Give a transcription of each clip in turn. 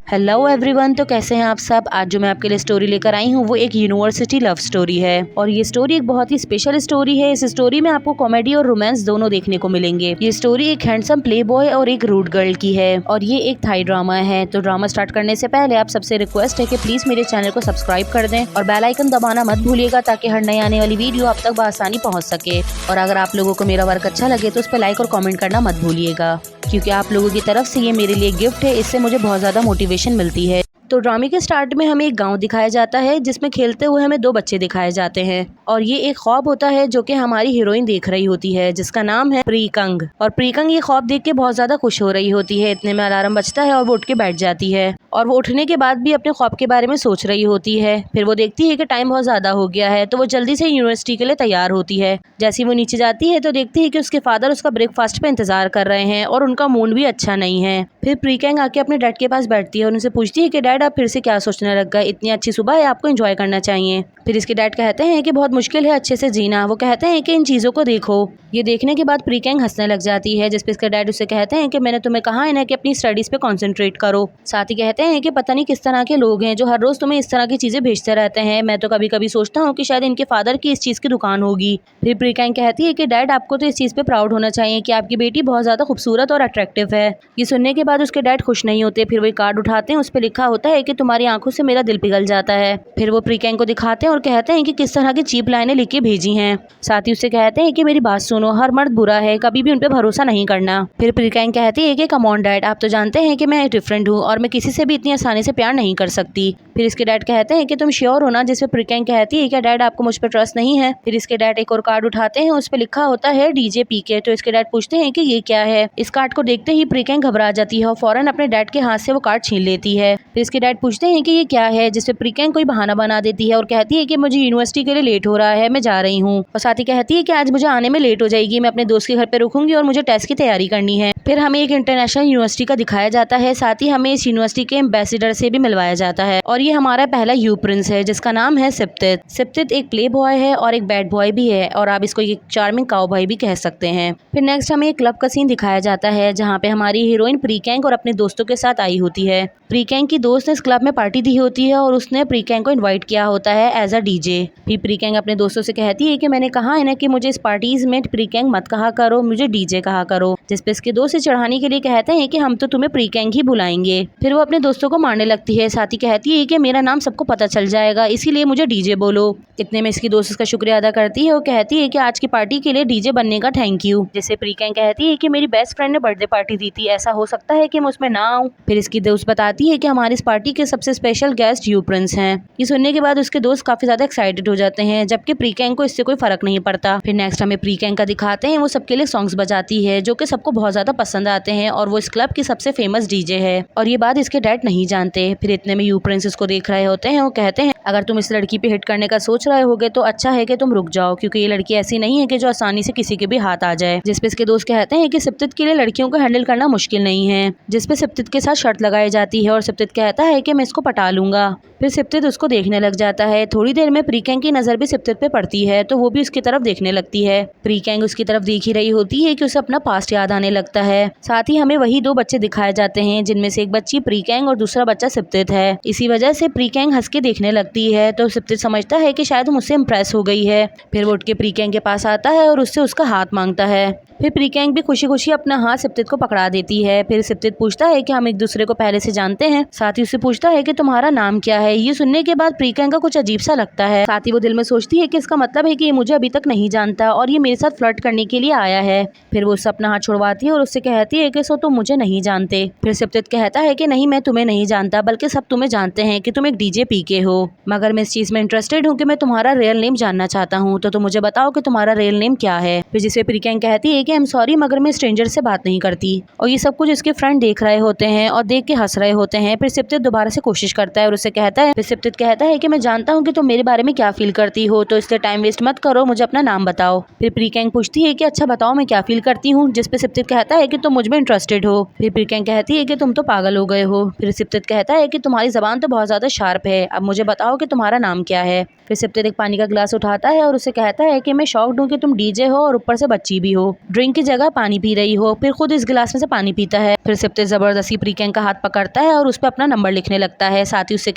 Hello everyone. तो कैसे हैं आप सब। आज जो मैं आपके लिए स्टोरी लेकर आई हूँ वो एक यूनिवर्सिटी लव स्टोरी है और ये स्टोरी एक बहुत ही स्पेशल स्टोरी है। इस स्टोरी में आपको कॉमेडी और रोमांस दोनों देखने को मिलेंगे। ये स्टोरी एक हैंडसम प्ले बॉय और एक रूड गर्ल की है और ये एक थाई ड्रामा है। तो ड्रामा स्टार्ट करने से पहले आप सबसे रिक्वेस्ट है कि प्लीज मेरे चैनल को सब्सक्राइब कर दें और बेल आइकन दबाना मत भूलिएगा ताकि हर नई आने वाली वीडियो आप तक बआसानी पहुँच सके। और अगर आप लोगों को मेरा वर्क अच्छा लगे तो उस पर लाइक और कॉमेंट करना मत भूलिएगा, क्योंकि आप लोगों की तरफ से ये मेरे लिए गिफ्ट है। इससे मुझे बहुत ज़्यादा मोटिवेशन मिलती है। तो ड्रामे के स्टार्ट में हमें एक गांव दिखाया जाता है जिसमें खेलते हुए हमें दो बच्चे दिखाए जाते हैं और ये एक ख्वाब होता है जो कि हमारी हीरोइन देख रही होती है जिसका नाम है प्रीकंग। और प्रीकंग ये ख्वाब देख के बहुत ज्यादा खुश हो रही होती है। इतने में अलार्म बजता है और वो उठ के बैठ जाती है और वो उठने के बाद भी अपने ख्वाब के बारे में सोच रही होती है। फिर वो देखती है कि टाइम बहुत ज्यादा हो गया है तो वो जल्दी से यूनिवर्सिटी के लिए तैयार होती है। जैसे वो नीचे जाती है तो देखती है कि उसके फादर उसका ब्रेकफास्ट पे इंतजार कर रहे हैं और उनका मूड भी अच्छा नहीं है। फिर प्रीकंग आके अपने डैड के पास बैठती है और उनसे पूछती है कि डैड आप फिर से क्या सोचने लग गए, इतनी अच्छी सुबह है, आपको एंजॉय करना चाहिए। फिर इसके डैड कहते हैं कि बहुत मुश्किल है अच्छे से जीना। वो कहते हैं कि इन चीज़ों को देखो। ये देखने के बाद प्रीकंग हंसने लग जाती है, जिस पे इसके डैड उससे कहते हैं कि मैंने तुम्हें कहा है ना कि अपनी स्टडीज पे कंसंट्रेट करो। साथ ही कहते हैं कि पता नहीं किस तरह के लोग हैं जो हर रोज तुम्हें इस तरह की चीजें भेजते रहते हैं। मैं तो कभी कभी सोचता हूँ कि शायद इनके फादर की इस चीज की दुकान होगी। फिर प्रीकंग कहती है कि डैड आपको तो इस चीज पे प्राउड होना चाहिए कि आपकी बेटी बहुत ज्यादा खूबसूरत और अट्रैक्टिव है। ये सुनने के बाद उसके डैड खुश नहीं होते। फिर वो कार्ड उठाते हैं, उस पर लिखा होता है कि तुम्हारी आंखों से मेरा दिल पिघल जाता है। फिर वो प्रीकंग को दिखाते हैं और कहते हैं कि किस तरह की चीप लाइनें लिख के भेजी हैं। साथ ही उससे कहते हैं कि मेरी बात सुनो, हर मर्द बुरा है, कभी भी उन पे भरोसा नहीं करना। फिर प्रीकंग कहती है कि कम ऑन डैड, आप तो जानते हैं कि मैं डिफरेंट हूँ और मैं किसी से भी इतनी आसानी से प्यार नहीं कर सकती। फिर इसके डैड कहते हैं कि तुम श्योर हो ना, जिसपे प्रीकंग कहती है कि डैड आपको मुझ पर ट्रस्ट नहीं है। फिर इसके डैड एक और कार्ड उठाते हैं, उस पर लिखा होता है डीजे पीके। तो इसके डैड पूछते हैं कि ये क्या है। इस कार्ड को देखते ही प्रीकंग घबरा जाती है और फौरन अपने डैड के हाथ से वो कार्ड छीन लेती है। फिर इसके डैड पूछते हैं कि ये क्या है, जिसपे प्रीकंग कोई बहाना बना देती है और कहती है कि मुझे यूनिवर्सिटी के लिए लेट हो रहा है, मैं जा रही हूँ। और साथ ही कहती है कि आज मुझे आने में लेट हो जाएगी, मैं अपने दोस्त के घर पे रुकूंगी और मुझे टेस्ट की तैयारी करनी है। फिर हमें एक इंटरनेशनल यूनिवर्सिटी का दिखाया जाता है। साथ ही हमें इस यूनिवर्सिटी के एम्बेसडर से भी मिलवाया जाता है और ये हमारा पहला यू प्रिंस है जिसका नाम है सिप्तित। सिप्तित एक प्ले बॉय है और एक बैड बॉय भी है और आप इसको एक चार्मिंग काउ बॉय भी कह सकते हैं। फिर नेक्स्ट हमें एक क्लब का सीन दिखाया जाता है जहाँ पे हमारी हीरोइन प्रीकंग और अपने दोस्तों के साथ आई होती है। प्रीकंग की दोस्त ने इस क्लब में पार्टी दी होती है और उसने प्रीकंग को इनवाइट किया होता है एज अ डीजे। फिर प्रीकंग अपने दोस्तों से कहती है कि मैंने कहा है ना कि मुझे इस पार्टीज में प्रीकंग मत कहा करो, मुझे डीजे कहा करो। जिसपे इसके दोस्त से चढ़ाने के लिए कहते हैं कि हम तो तुम्हें प्रीकंग ही बुलाएंगे। फिर वो अपने दोस्तों को मारने लगती है। साथ ही कहती है कि मेरा नाम सबको पता चल जाएगा, इसीलिए मुझे डीजे बोलो। इतने में इसकी दोस्त उसका शुक्रिया अदा करती है और कहती है कि आज की पार्टी के लिए डीजे बनने का थैंक यू। जिससे प्रीकंग कहती है कि मेरी बेस्ट फ्रेंड ने बर्थडे पार्टी दी थी, ऐसा हो सकता है कि मैं उसमें ना आऊँ। फिर इसकी दोस्त बताती है कि हमारी इस पार्टी के सबसे स्पेशल गेस्ट यू प्रिंस हैं। ये सुनने के बाद उसके दोस्त काफी ज्यादा एक्साइटेड हो जाते हैं, जबकि प्रीकंग को इससे कोई फर्क नहीं पड़ता। फिर नेक्स्ट हमें प्रीकंग का दिखाते हैं, वो सबके लिए सॉन्ग्स बजाती है जो कि सबको बहुत ज्यादा पसंद आते हैं और वो इस क्लब की सबसे फेमस डीजे है और ये बात इसके डैड नहीं जानते। फिर इतने में यू प्रिंस इसको देख रहे होते हैं। वो कहते हैं अगर तुम इस लड़की पे हिट करने का सोच रहे होगे तो अच्छा है कि तुम रुक जाओ, क्योंकि ये लड़की ऐसी नहीं है कि जो आसानी से किसी के भी हाथ आ जाए। जिसपे इसके दोस्त कहते हैं कि सिप्तित के लिए लड़कियों को हैंडल करना मुश्किल नहीं है। जिसपे सिप्तित के साथ शर्त लगाई जाती है और सिप्तित कहता है कि मैं इसको पटा लूंगा। फिर सिप्तित उसको देखने लग जाता है। थोड़ी देर में प्रीकंग की नजर भी सिप्तित पे पड़ती है तो वो भी उसकी तरफ देखने लगती है। प्रीकंग उसकी तरफ देख ही रही होती है कि उसे अपना पास्ट याद आने लगता है। साथ ही हमें वही दो बच्चे दिखाए जाते हैं जिनमें से एक बच्ची प्रीकंग और दूसरा बच्चा सिप्तित है। इसी वजह से प्रीकंग हंस के देखने लगती है तो सिप्तित समझता है कि शायद वो मुझसे इम्प्रेस हो गई है। फिर वो उठ के प्रीकंग के पास आता है और उससे उसका हाथ मांगता है। फिर प्रीकंग भी खुशी खुशी अपना हाथ सिप्तित को पकड़ा देती है। फिर सिप्तित पूछता है कि हम एक दूसरे को पहले से जानते हैं। साथ ही उससे पूछता है कि तुम्हारा नाम क्या है। ये सुनने के बाद प्रीकंग का कुछ अजीब सा लगता है। साथ ही वो दिल में सोचती है कि इसका मतलब है कि ये मुझे अभी तक नहीं जानता और ये मेरे साथ फ्लर्ट करने के लिए आया है। फिर वो उससे अपना हाथ छुड़वाती है और उससे कहती है कि सो तुम मुझे नहीं जानते। फिर सिप्तित कहता है कि नहीं, मैं तुम्हें नहीं जानता, बल्कि सब तुम्हें जानते हैं कि तुम एक डीजे पीके हो, मगर मैं इस चीज में इंटरेस्टेड हूँ कि मैं तुम्हारा रियल नेम जानना चाहता हूँ, तो तुम मुझे बताओ कि तुम्हारा रियल नेम क्या है। फिर जिसपे प्रीकंग कहती है कि आई एम सॉरी, मगर मैं स्ट्रेंजर से बात नहीं करती। और ये सब कुछ उसके फ्रेंड देख रहे होते हैं और देख के हंस रहे होते हैं। फिर सिप्तित दोबारा से कोशिश करता है और उससे कहता है, फिर सिप्तित कहता है कि मैं जानता हूँ कि तुम मेरे बारे में क्या फील करती हो, तो इसलिए टाइम वेस्ट मत करो, मुझे अपना नाम बताओ। फिर प्रीकंग पूछती है कि अच्छा बताओ मैं क्या फील करती हूँ। जिसपे सिप्तित कहता है कि तुम मुझ में इंटरेस्टेड हो। फिर प्रीकंग कहती है कि तुम तो पागल हो गए हो। फिर सिप्तित कहता है कि तुम्हारी जबान तो बहुत ज्यादा शार्प है, अब मुझे बताओ कि तुम्हारा नाम क्या है। फिर सिप्तेत एक पानी का गिलास उठाता है और उसे कहता है कि मैं शॉक्ड हूँ कि तुम डीजे हो और ऊपर से बच्ची भी हो, ड्रिंक की जगह पानी पी रही हो। फिर खुद इस गिलास में से पानी पीता है। फिर सिप्तेत जबरदस्ती प्रीकैंग का हाथ पकड़ता है और उस पर अपना नंबर लिखने लगता है। साथ ही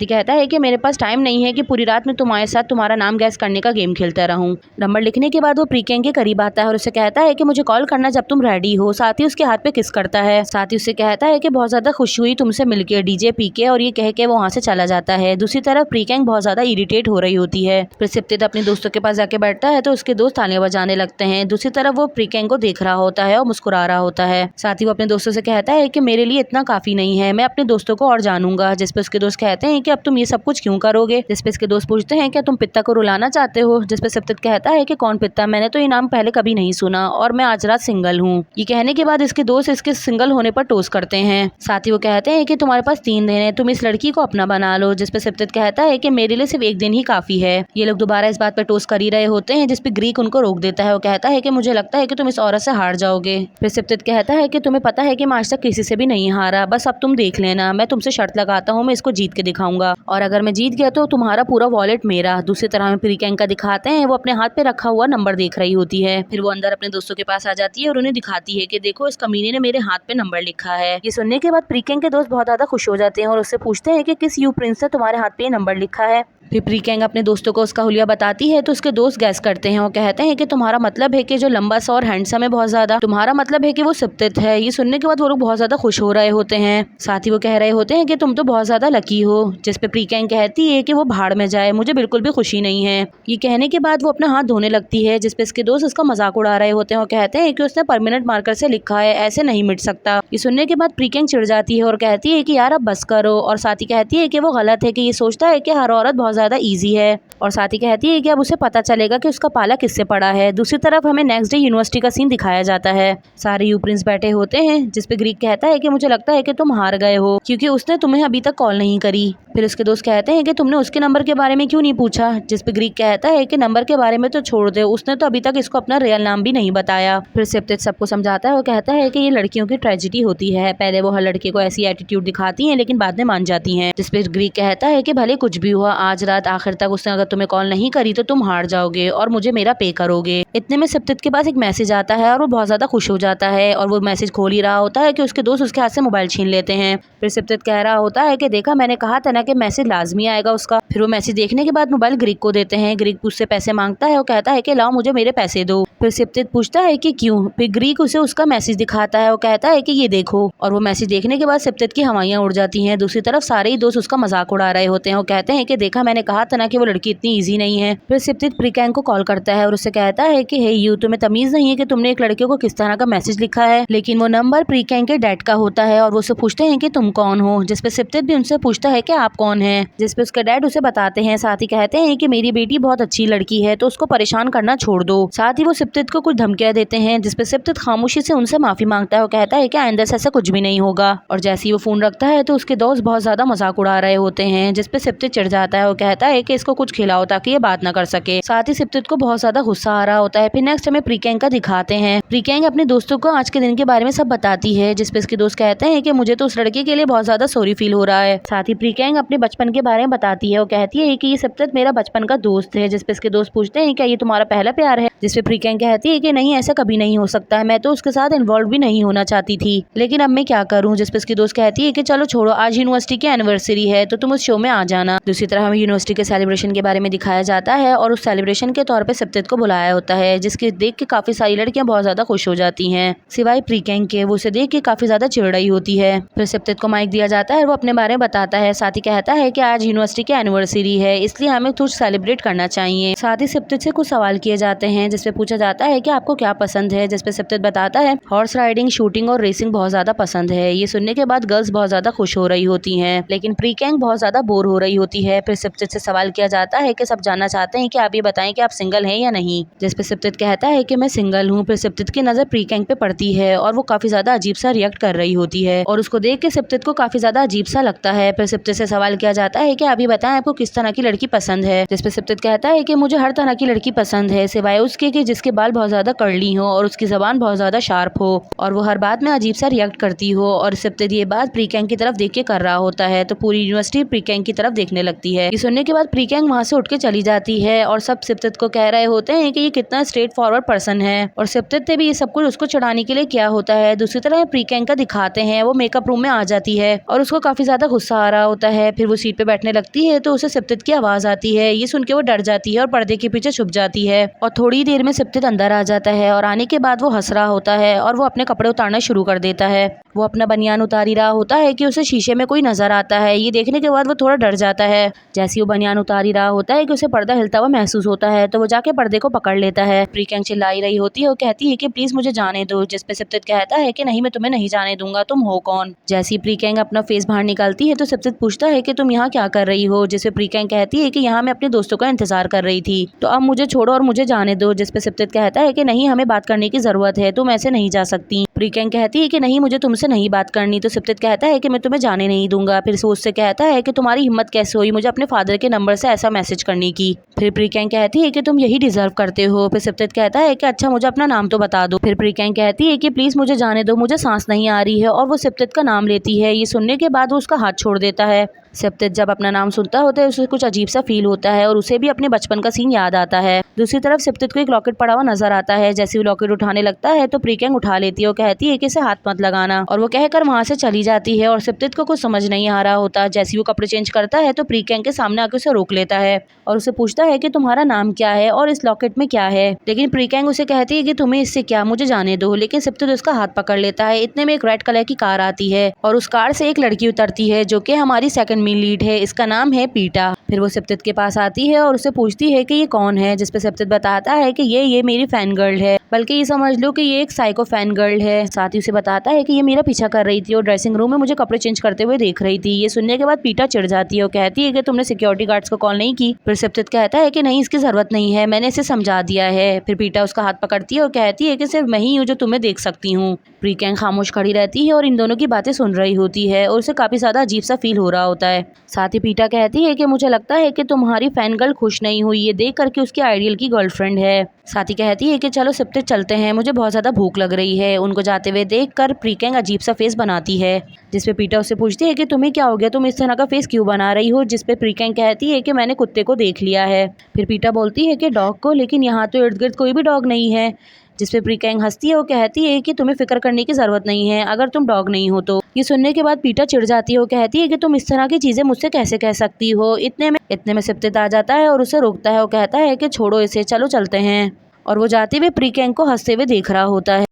कहता है कि मेरे पास टाइम नहीं है कि पूरी रात में तुम्हारे साथ तुम्हारा नाम गैस करने का गेम खेलता रहूं। नंबर लिखने के बाद वो प्रीकैंग के करीब आता है और उसे कहता है कि मुझे कॉल करना जब तुम रेडी हो। साथ ही उसके हाथ पे किस करता है। साथ ही उसे कहता है कि बहुत ज्यादा खुशी हुई तुमसे मिलकर डीजे पी के, और ये कह के वो वहाँ से चला जाता है। दूसरी तरफ प्रीकैंग बहुत ज्यादा इरिटेट हो रही होती है। फिर सिप्तेत अपने दोस्तों के पास जाके बैठता है तो उसके दोस्त तालियां बजाने लगते हैं। दूसरी तरफ वो प्रीकैंग को देख रहा होता है और मुस्कुरा रहा होता है। साथ ही वो अपने दोस्तों से कहता है कि मेरे लिए इतना काफी नहीं है, मैं अपने दोस्तों को और जानूंगा। जिसपे उसके दोस्त कहते हैं कि अब तुम ये सब कुछ क्यों करोगे। जिसपे इसके दोस्त पूछते हैं क्या तुम पित्ता को रुलाना चाहते हो। जिसपे सिप्तेत कहता है कि कौन पित्ता, मैंने तो ये नाम पहले कभी नहीं सुना और मैं आज रात सिंगल हूँ। ये कहने के बाद इसके दोस्त इसके सिंगल होने पर टोस करते हैं। साथ ही वो कहते हैं कि तुम्हारे पास 3 दिन है, तुम इस लड़की को अपना बना लो। जिसपे सिप्तेत कहता है कि मेरे लिए सिर्फ 1 दिन ही काफी है। ये लोग दोबारा इस बात पर टोस कर ही रहे होते हैं जिसपे ग्रीक उनको रोक देता है। वो कहता है कि मुझे लगता है कि तुम इस औरत से हार जाओगे। फिर सिप्तेत कहता है कि तुम्हें पता है कि मैं आज तक किसी से भी नहीं हारा, बस अब तुम देख लेना, मैं तुमसे शर्त लगाता हूँ, मैं इसको जीत के दिखाऊंगा और अगर मैं जीत गया तो तुम्हारा पूरा वॉलेट मेरा। दूसरी तरह में प्रीकैंग का दिखाते हैं, वो अपने हाथ पे रखा हुआ नंबर देख रही होती है। फिर वो अंदर अपने दोस्तों के पास आ जाती है और उन्हें दिखाती है कि देखो इस कमीने ने मेरे हाथ पे नंबर लिखा है। ये सुनने के बाद प्रीकैंग के दोस्त बहुत ज्यादा खुश हो जाते हैं और उससे पूछते हैं कि किस यू प्रिंस ने तुम्हारे हाथ पे ये नंबर लिखा है। फिर प्रीकैंग अपने दोस्तों को उसका हुलिया बताती है तो उसके दोस्त गैस करते हैं। वो कहते हैं कि तुम्हारा मतलब है कि जो लंबा सा और हैंडसम है बहुत ज्यादा, तुम्हारा मतलब है कि वो सिप्तेत है। ये सुनने के बाद वो लोग बहुत ज्यादा खुश हो रहे होते हैं। साथ ही वो कह रहे होते हैं कि तुम तो बहुत ज्यादा लकी हो। जिसपे प्रीकैंग कहती है कि वो भाड़ में जाए, मुझे बिल्कुल भी खुशी नहीं है। ये कहने के बाद वो अपना हाथ धोने लगती है। जिसपे इसके दोस्त उसका मजाक उड़ा रहे होते हैं। वो कहते हैं कि उसने परमानेंट मार्कर से लिखा है, ऐसे नहीं मिट सकता। ये सुनने के बाद प्रीकैंग चिढ़ जाती है और कहती है कि यार अब बस करो, और साथ ही कहती है कि वो गलत है कि ये सोचता है कि हर औरत बहुत ज्यादा ईजी है, और साथ ही कहती है कि अब उसे पता चलेगा कि उसका पाला किससे पड़ा है। दूसरी तरफ हमें नेक्स्ट डे यूनिवर्सिटी का सीन दिखाया जाता है। सारे यू प्रिंस बैठे होते हैं। जिसपे ग्रीक कहता है कि मुझे लगता है कि तुम हार गए हो क्योंकि उसने तुम्हें अभी तक कॉल नहीं करी। फिर उसके दोस्त कहते हैं कि तुमने उसके नंबर के बारे में क्यों नहीं पूछा। जिसपे ग्रीक कहता है कि नंबर के बारे में तो छोड़ दे, उसने तो अभी तक इसको अपना रियल नाम भी नहीं बताया। फिर सिप्तेत सबको समझाता है। वो कहता है कि ये लड़कियों की ट्रेजेडी होती है, पहले वो हर लड़के को ऐसी एटीट्यूड दिखाती है लेकिन बाद में मान जाती है। जिसपे ग्रीक कहता है कि भले कुछ भी हुआ, आज रात आखिर तक उसने अगर तुम्हें कॉल नहीं करी तो तुम हार जाओगे और मुझे मेरा पे करोगे। इतने में सिप्तेत के पास एक मैसेज आता है और वो बहुत ज्यादा खुश हो जाता है और वो मैसेज खोल ही रहा होता है कि उसके दोस्त उसके हाथ से मोबाइल छीन लेते हैं। फिर सिप्तेत कह रहा होता है कि देखा, मैंने कहा था ना कि मैसेज लाजमी आएगा उसका। फिर वो मैसेज देखने के बाद मोबाइल ग्रीक को देते हैं। ग्रीक उससे पैसे मांगता है और कहता है कि लाओ मुझे मेरे पैसे दो। फिर सिप्तेत पूछता है कि क्यों। फिर ग्रीक उसे उसका मैसेज दिखाता है और कहता है कि ये देखो, और वो मैसेज देखने के बाद सिप्तेत की हवाइयां उड़ जाती हैं। दूसरी तरफ सारे ही दोस्त उसका मजाक उड़ा रहे होते हैं और कहते हैं कि देखा, मैंने कहा था ना कि वो लड़की इतनी ईजी नहीं है। फिर सिप्तेत प्रीकैंग को कॉल करता है और उससे कहता है कि हे यू, तुम्हें तमीज नहीं है कि तुमने एक लड़के को किस तरह का मैसेज लिखा है। लेकिन वो नंबर प्रीकैंग के डैड का होता है और वो उससे पूछते हैं कि तुम कौन हो। जिसपे सिप्तेत भी उनसे पूछता है कि आप कौन हैं। जिसपे उसके डैड उसे बताते हैं। साथ ही कहते हैं कि मेरी बेटी बहुत अच्छी लड़की है तो उसको परेशान करना छोड़ दो। साथ ही वो सिप्तेत को कुछ धमकियां देते हैं। जिसपे सिप्तेत खामोशी से उनसे माफी मांगता है और कहता है कि आइंदा से ऐसा कुछ भी नहीं होगा। और जैसे ही वो फोन रखता है तो उसके दोस्त बहुत ज्यादा मजाक उड़ा रहे होते हैं। जिसपे सिप्तेत चिढ़ जाता है और कहता है कि इसको कुछ खिलाओ ताकि ये बात ना कर सके। साथ ही सिप्तेत को बहुत ज्यादा गुस्सा आ रहा होता है। फिर नेक्स्ट हमें प्रीकैंग का दिखाते हैं। प्रीकैंग अपने दोस्तों को आज के दिन के बारे में सब बताती है। जिसपे इसके दोस्त कहते हैं कि मुझे तो उस लड़के के लिए बहुत ज्यादा सॉरी फील हो रहा है। साथ ही प्रीकैंग अपने बचपन के बारे में बताती है और कहती है कि ये सिप्तेत मेरा बचपन का दोस्त है। जिसपे इसके दोस्त पूछते हैं क्या ये तुम्हारा पहला प्यार है। जिसपे प्रीकैंग कहती है कि नहीं, ऐसा कभी नहीं हो सकता है, मैं तो उसके साथ इन्वॉल्व भी नहीं होना चाहती थी, लेकिन अब मैं क्या करूं। जिसपे इसकी दोस्त कहती है कि चलो छोड़ो, आज यूनिवर्सिटी की एनिवर्सरी है तो तुम उस शो में आ जाना। दूसरी तरफ हमें यूनिवर्सिटी के सेलिब्रेशन के बारे में दिखाया जाता है और उस सेलिब्रेशन के तौर पे सिप्तेत को बुलाया होता है, जिसके देख के काफी सारी लड़कियां बहुत ज्यादा खुश हो जाती हैं सिवाय प्रीकैंग के। वो उसे देख के काफी ज्यादा चिढ़ रही होती है। फिर सिप्तेत को माइक दिया जाता है, वो अपने बारे में बताता है। साथ ही कहता है कि आज यूनिवर्सिटी की एनिवर्सरी है इसलिए हमें कुछ सेलिब्रेट करना चाहिए। साथ ही सिप्तेत से कुछ सवाल किए जाते हैं जिसपे पूछा जाता है कि आपको क्या पसंद है। जिसपे सिप्तेत बताता है हॉर्स राइडिंग, शूटिंग और रेसिंग बहुत ज्यादा पसंद है। ये सुनने के बाद गर्ल्स बहुत ज्यादा खुश हो रही होती हैं, लेकिन प्रीकैंग बहुत ज्यादा बोर हो रही होती है। फिर सिप्तेत से सवाल किया जाता है कि सब जानना चाहते हैं कि आप ये बताएं कि आप सिंगल हैं या नहीं। जिसपे सिप्तेत कहता है कि मैं सिंगल हूँ। फिर सिप्तेत की नजर प्रीकैंग पे पड़ती है और वो काफी ज्यादा अजीब सा रिएक्ट कर रही होती है और उसको देख के सिप्तेत को काफी ज्यादा अजीब सा लगता है। फिर सिप्तेत से सवाल किया जाता है कि आप ये बताएं आपको किस तरह की लड़की पसंद है। जिसपे सिप्तेत कहता है कि मुझे हर तरह की लड़की पसंद है सिवाय उसके कि जिसके बाल बहुत ज्यादा कर्ली हो और उसकी जबान बहुत ज्यादा शार्प हो और वो हर बात में अजीब सा रिएक्ट करती हो। और सिप्तेत ये बात प्रीकैंग की तरफ देख के कर रहा होता है तो पूरी यूनिवर्सिटी प्रीकैंग की तरफ देखने लगती है। ये सुनने सुनने के बाद प्रीकैंग वहाँ से उठ के चली जाती है और सब सिप्तित को कह रहे होते हैं कि ये कितना स्ट्रेट फॉरवर्ड पर्सन है और सिप्तित ने भी ये सब कुछ उसको चढ़ाने के लिए किया होता है। दूसरी तरह प्रीकैंग का दिखाते हैं, वो मेकअप रूम में आ जाती है और उसको काफी ज्यादा गुस्सा आ रहा होता है। फिर वो सीट पे बैठने लगती है तो उसे सिप्तित की आवाज आती है। ये सुन के वो डर जाती है और पर्दे के पीछे छुप जाती है और थोड़ी देर में सिप्तित अंदर आ जाता है और आने के बाद वो हंस रहा होता है और वो अपने कपड़े उतारना शुरू कर देता है। वो अपना बनियान उतार ही रहा होता है कि उसे शीशे में कोई नजर आता है। ये देखने के बाद वो थोड़ा डर जाता है। जैसे वो बनियान उतार ही रहा होता है कि उसे पर्दा हिलता हुआ महसूस होता है तो वो जाके पर्दे को पकड़ लेता है। प्रीकैंग चिल्लाई रही होती है और कहती है कि प्लीज मुझे जाने दो, जिस पे सिप्तित कहता है कि नहीं, मैं तुम्हें नहीं जाने दूंगा, तुम हो कौन। जैसी प्रीकैंग अपना फेस बाहर निकालती है तो सिप्तित पूछता है कि तुम यहाँ क्या कर रही हो, जिसपे प्रीकैंग कहती है कि यहाँ मैं अपने दोस्तों का इंतजार कर रही थी, तो अब मुझे छोड़ो और मुझे जाने दो। जिसपे सिप्तित कहता है कि नहीं, हमें बात करने की जरूरत है, तुम ऐसे नहीं जा सकती। प्रीकैंग कहती है कि नहीं, मुझे तुमसे नहीं बात करनी। तो सिप्तित कहता है कि मैं तुम्हें जाने नहीं दूंगा। फिर वो उससे कहता है कि तुम्हारी हिम्मत कैसे हुई मुझे अपने फादर के नंबर से ऐसा मैसेज करने की। फिर प्रीकैंग कहती है कि तुम यही डिजर्व करते हो। फिर सिप्तित कहता है कि अच्छा, मुझे अपना नाम तो बता दो। फिर प्रीकैंग कहती है कि प्लीज मुझे जाने दो, मुझे सांस नहीं आ रही है, और वो सिप्तित का नाम लेती है। ये सुनने के बाद वो उसका हाथ छोड़ देता है। सिप्तित जब अपना नाम सुनता होता है उसे कुछ अजीब सा फील होता है और उसे भी अपने बचपन का सीन याद आता है। दूसरी तरफ सिप्तित को एक लॉकेट पड़ा हुआ नजर आता है। जैसे वो लॉकेट उठाने लगता है तो प्रीकैंग उठा लेती है और कहती है कि इसे हाथ मत लगाना, और वो कहकर वहाँ से चली जाती है। और सिप्तित को कुछ समझ नहीं आ रहा होता। जैसे वो कपड़े चेंज करता है तो प्रीकैंग के सामने आकर उसे रोक लेता है और उसे पूछता है कि तुम्हारा नाम क्या है और इस लॉकेट में क्या है। लेकिन प्रीकैंग उसे कहती है कि तुम्हें इससे क्या, मुझे जाने दो। लेकिन सिप्तित उसका हाथ पकड़ लेता है। इतने में एक रेड कलर की कार आती है और उस कार से एक लड़की उतरती है जो कि हमारी सेकंड मेन लीड है। इसका नाम है पीटा। फिर वो सिप्तित के पास आती है और उसे पूछती है कि ये कौन है, जिसपे सिप्तित बताता है कि ये मेरी फैन गर्ल है, बल्कि ये समझ लो कि ये एक साइको फैन गर्ल है। साथ ही उसे बताता है कि ये मेरा पीछा कर रही थी और ड्रेसिंग रूम में मुझे कपड़े चेंज करते हुए देख रही थी। ये सुनने के बाद पीटा चिढ़ जाती है और कहती है कि तुमने सिक्योरिटी गार्ड्स को कॉल नहीं की। फिर सिप्तित कहता है कि नहीं, इसकी जरूरत नहीं है, मैंने इसे समझा दिया है। फिर पीटा उसका हाथ पकड़ती है और कहती है कि सिर्फ मैं ही हूँ जो तुम्हें देख सकती हूँ। प्रीकैंग खामोश खड़ी रहती है और इन दोनों की बातें सुन रही होती है और उसे काफी ज्यादा अजीब सा फील हो रहा होता है। साथ ही पीटा कहती है कि मुझे लगता है कि तुम्हारी फैन गर्ल खुश नहीं हुई ये देख करके उसकी आइडियल की गर्लफ्रेंड है। साथ ही कहती है कि चलो सिप्तित चलते हैं, मुझे बहुत ज्यादा भूख लग रही है। उनको जाते हुए देखकर प्रीकैंग अजीब सा फेस बनाती है, जिसपे पीटा उससे पूछती है कि तुम्हें क्या हो गया, तुम इस तरह का फेस क्यों बना रही हो। जिसपे प्रीकैंग कहती है कि मैंने कुत्ते को देख लिया है। फिर पीटा बोलती है कि डॉग को, लेकिन यहाँ तो इर्द गिर्द कोई भी डॉग नहीं है। जिसपे प्रीकैंग हंसती है और कहती है कि तुम्हें फिक्र करने की जरूरत नहीं है अगर तुम डॉग नहीं हो तो। ये सुनने के बाद पीटा चिढ़ जाती है और कहती है कि तुम इस तरह की चीजें मुझसे कैसे कह सकती हो। इतने में सिप्तित आ जाता है और उसे रोकता है और कहता है कि छोड़ो इसे, चलो चलते हैं। और वो जाते हुए प्रीकैंग को हंसते हुए देख रहा होता है।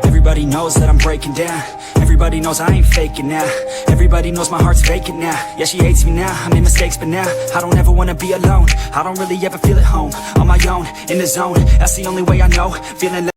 Everybody knows that I'm breaking down. Everybody knows I ain't faking now. Everybody knows my heart's vacant now. Yeah, she hates me now, I made mistakes but now I don't ever wanna be alone. I don't really ever feel at home. On my own, in the zone, that's the only way I know. Feeling